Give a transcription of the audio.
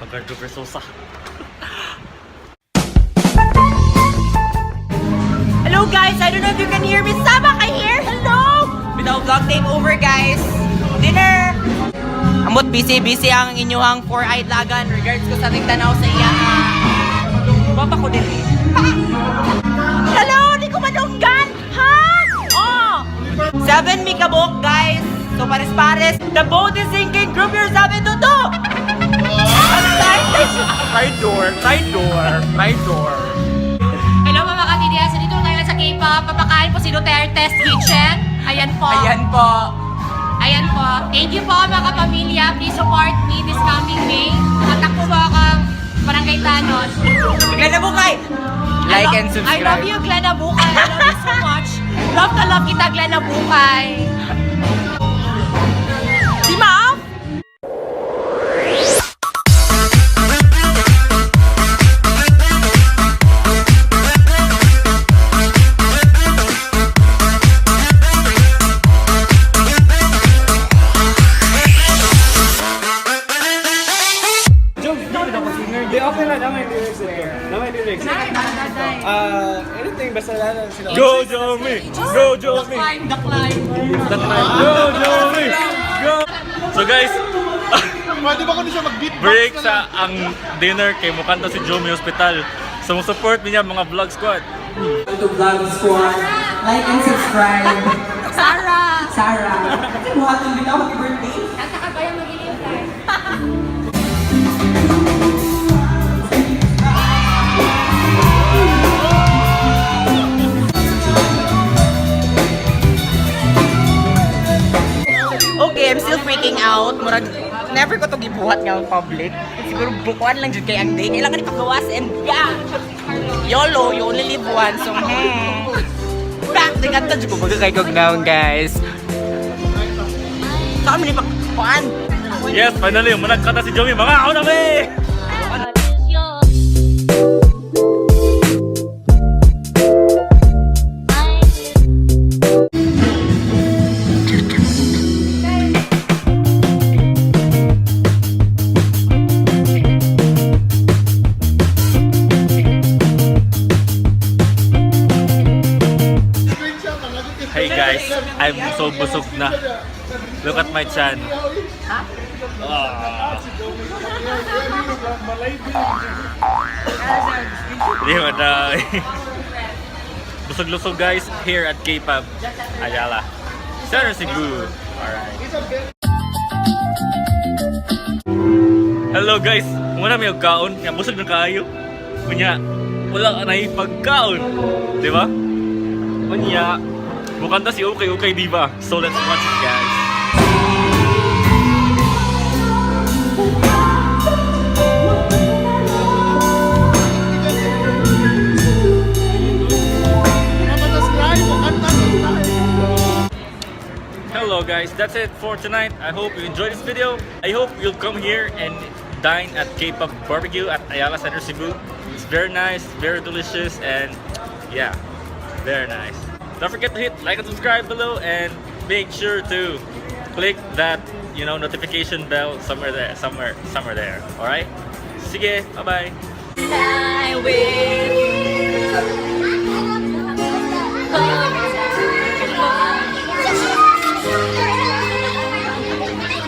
Pagkardo Versosa. Hello guys, I don't know if you can hear me. Sama ka here? Hello! Without vlog takeover guys. Dinner! Amot busy ang inyuhang four-eyed lagan. Regards ko sa tingtanaw sa iya. Baba ko din eh. Hello! Di ko madunggan! Ha? Oh! 7 mi kabok guys. So pares-pares. The boat is sinking. Group yourself into 2! Right door. Hello mga katidias, dito tayo sa KPub. Papakain po si Duterte's Kitchen. Ayan po. Thank you po mga kapamilya. Please support me this coming May. Kontak po ba akong Barangay Tanos. Glenna Bukay! Like and I subscribe. love you, Glenna Bukay. I love you so much. Love na love kita, Glenna Bukay. Si Ma'am! Anything basta lang sila. Go Jomie! Go Jomie! The climb. Go Jomie! Go! So guys, Pwede ba ko siya mag-beatbox break na lang? sa ang dinner kay mukanta si Jomie Hospital. So support niya mga vlog squad. To Vlog Squad. Like and subscribe. Sarah. Sarah. Buhat ng bitaw, happy birthday. Nasa ka ba yung mag-ilintay? Okay, I'm still freaking out. Murag, never ko to gibuhat nga ang public. Siguro bukuan lang dyan kay ang day. Kailangan ipagawas and yeah! YOLO, you only live once. So, back! Tinganta dyan ko baga kay Gognaon, guys. Saan mo nipagpuan? Yes, finally, managkanta si Jomie. Mga ako na be! Hey guys, I'm so busog na. Look at my chan. Hindi mo na. Busog-lusog guys here at KPub Ayala Center Cebu. Alright. Hello guys, muna may kaon. Nga busog na kaayo. Kunya, wala ka na pagkaon. Di ba? Kunya, mukanta si Okay di ba? So let's watch it guys. Hello guys, that's it for tonight. I hope you enjoyed this video. I hope you'll come here and dine at KPub BBQ at Ayala Center Cebu. It's very nice, very delicious, and yeah, very nice. Don't forget to hit like and subscribe below, and make sure to click that notification bell somewhere there. All right. Sige, bye bye. I will.